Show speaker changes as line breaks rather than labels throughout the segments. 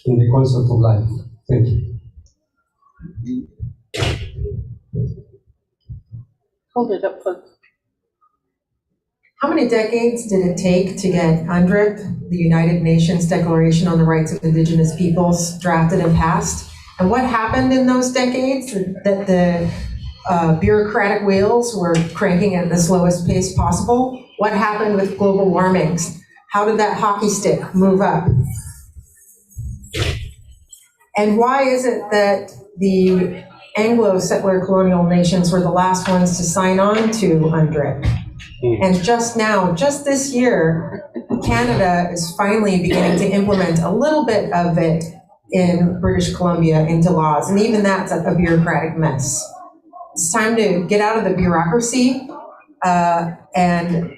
in the concept of life. Thank you.
Hold it up, folks.
How many decades did it take to get UNDRIP, the United Nations Declaration on the Rights of Indigenous Peoples, drafted and passed? And what happened in those decades that the bureaucratic wheels were cranking at the slowest pace possible? What happened with global warming? How did that hockey stick move up? And why is it that the Anglo-settler colonial nations were the last ones to sign on to UNDRIP? And just now, just this year, Canada is finally beginning to implement a little bit of it in British Columbia into laws, and even that's a bureaucratic mess. It's time to get out of the bureaucracy and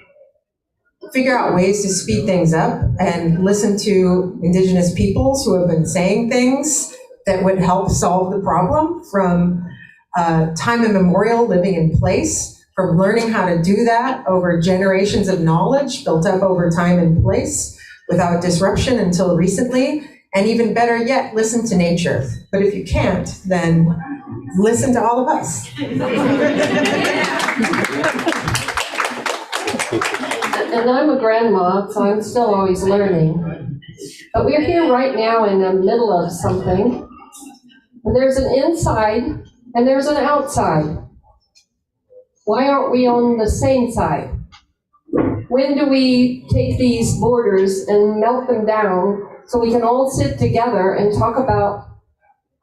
figure out ways to speed things up and listen to Indigenous peoples who have been saying things that would help solve the problem from time immemorial, living in place, from learning how to do that over generations of knowledge built up over time and place without disruption until recently. And even better yet, listen to nature. But if you can't, then listen to all of us.
And I'm a grandma, so I'm still always learning. But we're here right now in the middle of something. And there's an inside and there's an outside. Why aren't we on the same side? When do we take these borders and melt them down so we can all sit together and talk about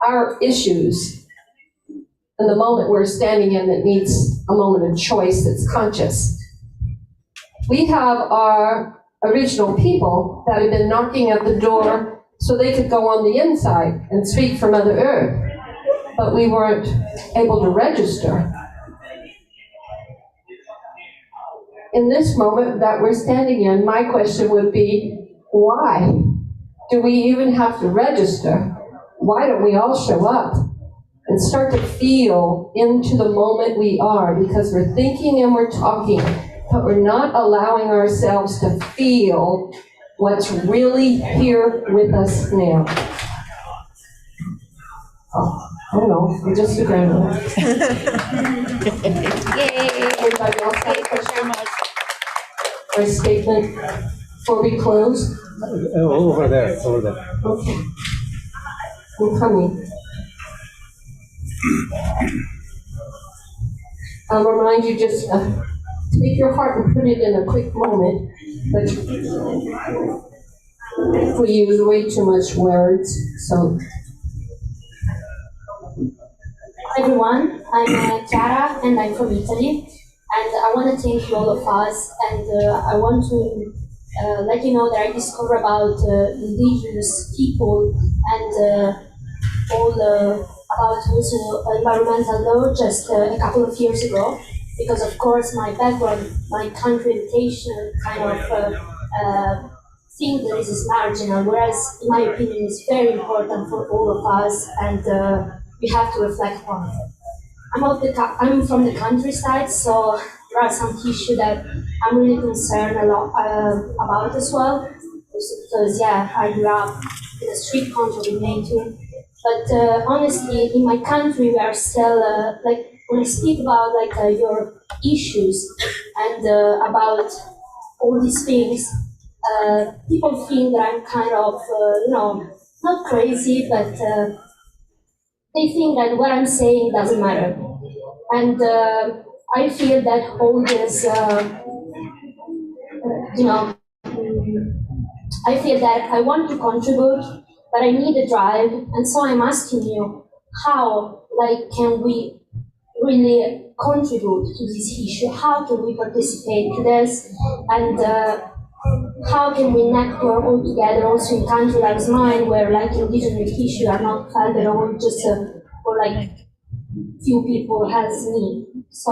our issues in the moment we're standing in that needs a moment of choice that's conscious? We have our original people that have been knocking at the door so they could go on the inside and speak for Mother Earth, but we weren't able to register. In this moment that we're standing in, my question would be, why do we even have to register? Why don't we all show up and start to feel into the moment we are? Because we're thinking and we're talking, but we're not allowing ourselves to feel what's really here with us now. Oh, I don't know, I'm just a grandma.
Yay!
Anybody else have a question? Or a statement before we close?
Over there, over there.
Okay. I'm coming. I'll remind you just take your heart and put it in a quick moment, but we use way too much words, so.
Hi everyone, I'm Chiara and I'm from Italy, and I want to thank you all of us, and I want to let you know that I discovered about indigenous people and all about also environmental law just a couple of years ago, because of course my background, my country education kind of think that this is marginal, whereas in my opinion it's very important for all of us, and we have to reflect on it. I'm from the countryside, so there are some issues that I'm really concerned a lot about as well. Because I grew up in a street country with nature. But honestly, in my country, we are still like when I speak about your issues and about all these things, people think that I'm kind of not crazy, but they think that what I'm saying doesn't matter. And I feel that all this, I feel that I want to contribute, but I need a drive. And so I'm asking you, how can we really contribute to this issue? How can we participate to this? And how can we network all together also in countries like mine, where indigenous issues are not felt at all, just for few people has me. So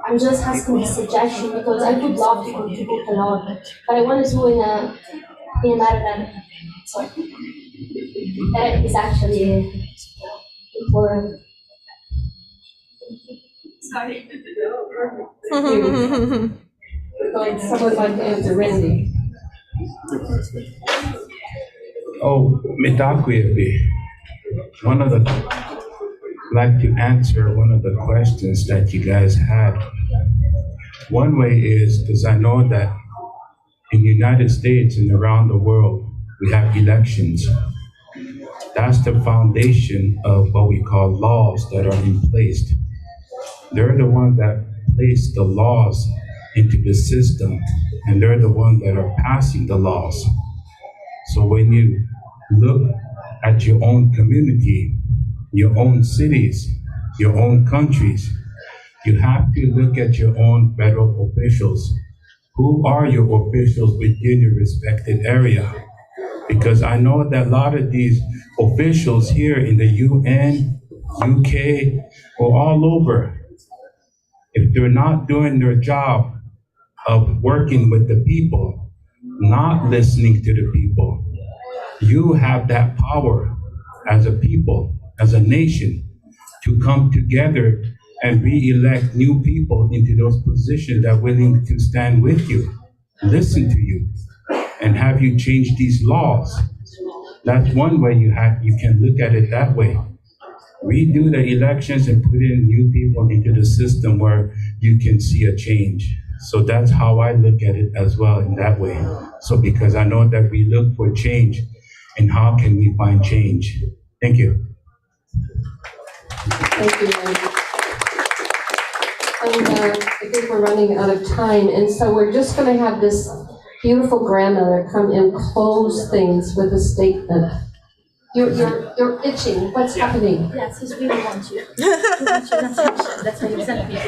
I'm just asking a suggestion because I would love to contribute a lot, but I want to do in a matter that is actually important. Sorry.
Someone like to answer, Randy.
Oh, Mitakwe, one of the, like to answer one of the questions that you guys had. One way is, because I know that in the United States and around the world, we have elections. That's the foundation of what we call laws that are in place. They're the ones that place the laws into the system, and they're the ones that are passing the laws. So when you look at your own community, your own cities, your own countries, you have to look at your own federal officials. Who are your officials within your respected area? Because I know that a lot of these officials here in the UN, UK, or all over, if they're not doing their job of working with the people, not listening to the people, you have that power as a people, as a nation, to come together and re-elect new people into those positions that are willing to stand with you, listen to you, and have you change these laws. That's one way you can look at it that way. Redo the elections and put in new people into the system where you can see a change. So that's how I look at it as well in that way. So because I know that we look for change, and how can we find change? Thank you.
Thank you, Randy. And I think we're running out of time, and so we're just going to have this beautiful grandmother come and close things with a statement. You're itching. What's happening?
Yes, he's really want you. He wants your attention. That's why you sent me to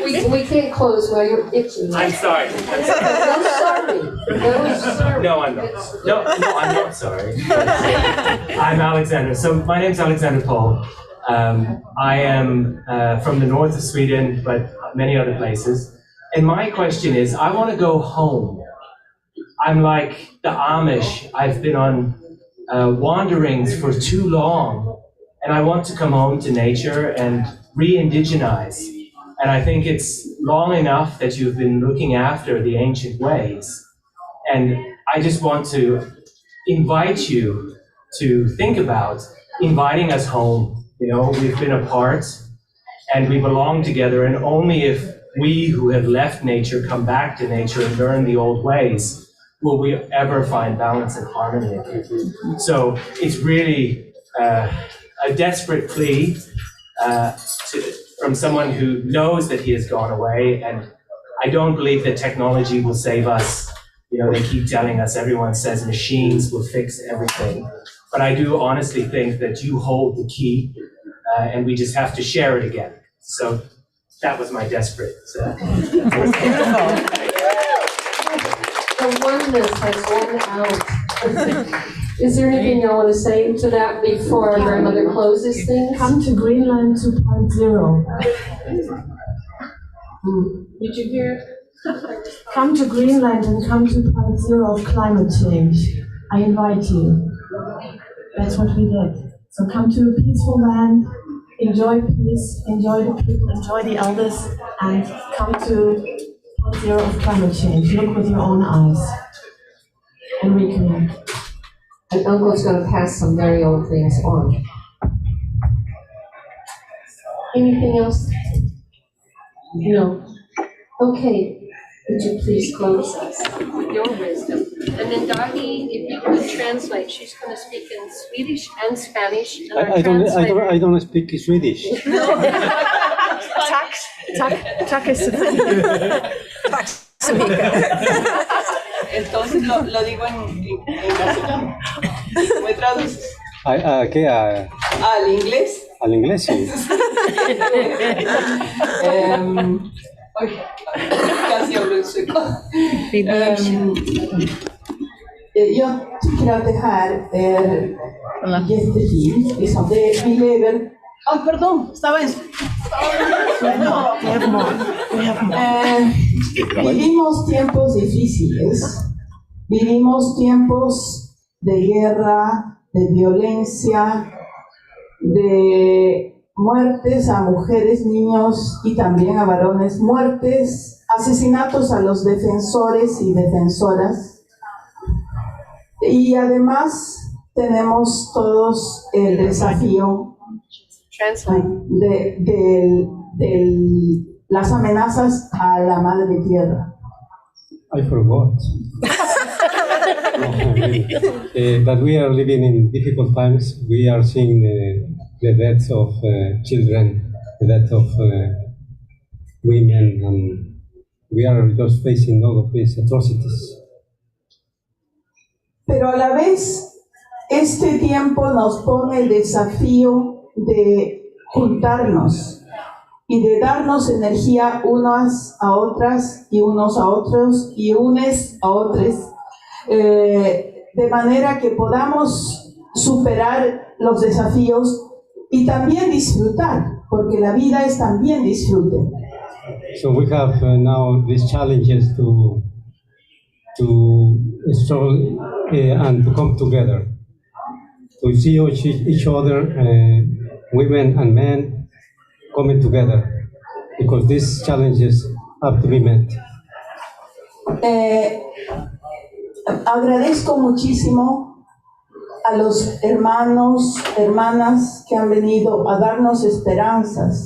you.
We can't close while you're itching.
I'm sorry.
No, sorry. No, sorry.
No, I'm not. No, I'm not sorry. I'm Alexander. So my name's Alexander Paul. I am from the north of Sweden, but many other places. And my question is, I want to go home. I'm like the Amish. I've been on wanderings for too long, and I want to come home to nature and re-indigenize. And I think it's long enough that you've been looking after the ancient ways. And I just want to invite you to think about inviting us home. You know, we've been apart and we belong together, and only if we who have left nature come back to nature and learn the old ways will we ever find balance and harmony again. So it's really a desperate plea from someone who knows that he has gone away, and I don't believe that technology will save us. You know, they keep telling us, everyone says machines will fix everything. But I do honestly think that you hold the key, and we just have to share it again. So that was my desperate.
The oneness has won out. Is there anything you want to say to that before our grandmother closes things?
Come to Greenland 2.0.
Did you hear?
Come to Greenland and come to 2.0 of climate change. I invite you. That's what we did. So come to a peaceful land, enjoy peace, enjoy the people, enjoy the elders, and come to 2.0 of climate change. Look with your own eyes and reconnect.
And Uncle's going to pass some very old things on. Anything else? No. Okay. Would you please close us with your wisdom? And then Dahi, if you could translate, she's going to speak in Swedish and Spanish. And
I don't speak Swedish.
Tack is
Entonces lo digo en castellano. ¿Me traduces?
¿Qué?
¿Al inglés?
Al inglés, sí.
Casi hablo en sueco. Jag tycker att det här är jättefint. Liksom vi lever... perdón, estaba en... Vivimos tiempos difíciles. Vivimos tiempos de guerra, de violencia, de muertes a mujeres, niños y también a varones, muertes, asesinatos a los defensores y defensoras, Y además tenemos todos el desafío de las amenazas a la madre tierra.
I forgot. That we are living in difficult times. We are seeing the deaths of children, the death of women, and we are just facing all of these atrocities.
Pero a la vez, este tiempo nos pone el desafío de juntarnos y de darnos energía unas a otras y unos a otros y unes a otros, de manera que podamos superar los desafíos y también disfrutar, porque la vida es también disfrute.
So we have now these challenges to struggle and to come together, to see each other, women and men, coming together, because these challenges have to be met.
Agradezco muchísimo a los hermanos, hermanas que han venido a darnos esperanzas,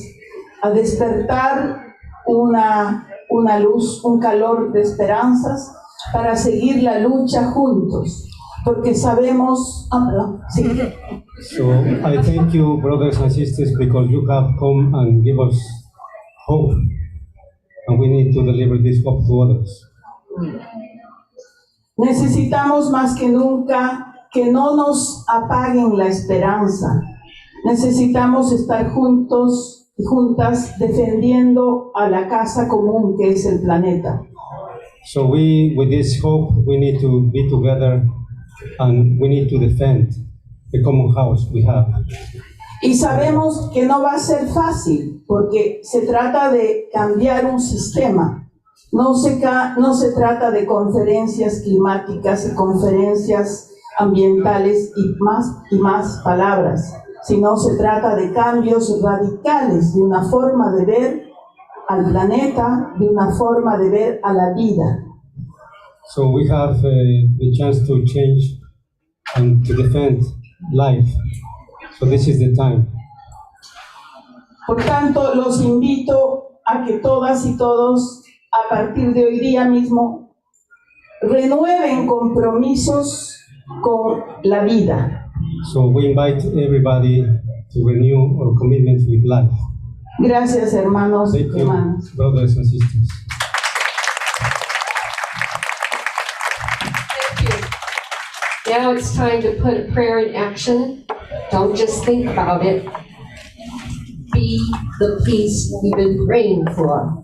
a despertar una luz, un calor de esperanzas para seguir la lucha juntos, porque sabemos... sí.
So I thank you, brothers and sisters, because you have come and give us hope, and we need to deliver this hope to others.
Necesitamos más que nunca que no nos apaguen la esperanza. Necesitamos estar juntos y juntas defendiendo a la casa común que es el planeta.
So with this hope, we need to be together and we need to defend the common house we have.
Y sabemos que no va a ser fácil, porque se trata de cambiar un sistema. No se trata de conferencias climáticas y conferencias ambientales y más palabras, sino se trata de cambios radicales, de una forma de ver al planeta, de una forma de ver a la vida.
So we have the chance to change and to defend life. So this is the time.
Por tanto, los invito a que todas y todos, a partir de hoy día mismo, renueven compromisos con la vida.
So we invite everybody to renew our commitment with life.
Gracias, hermanos y
Thank you,
hermanas.
brothers and sisters.
Thank you. Now it's time to put a prayer in action. Don't just think about it. Be the peace we've been praying for.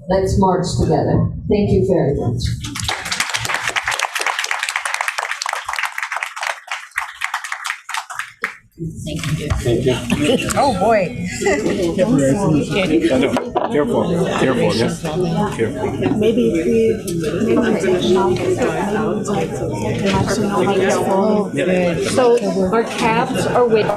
Let's march together. Thank you very much.
Thank you.
Oh, boy.
Careful, yes. Careful.
So our cabs are with.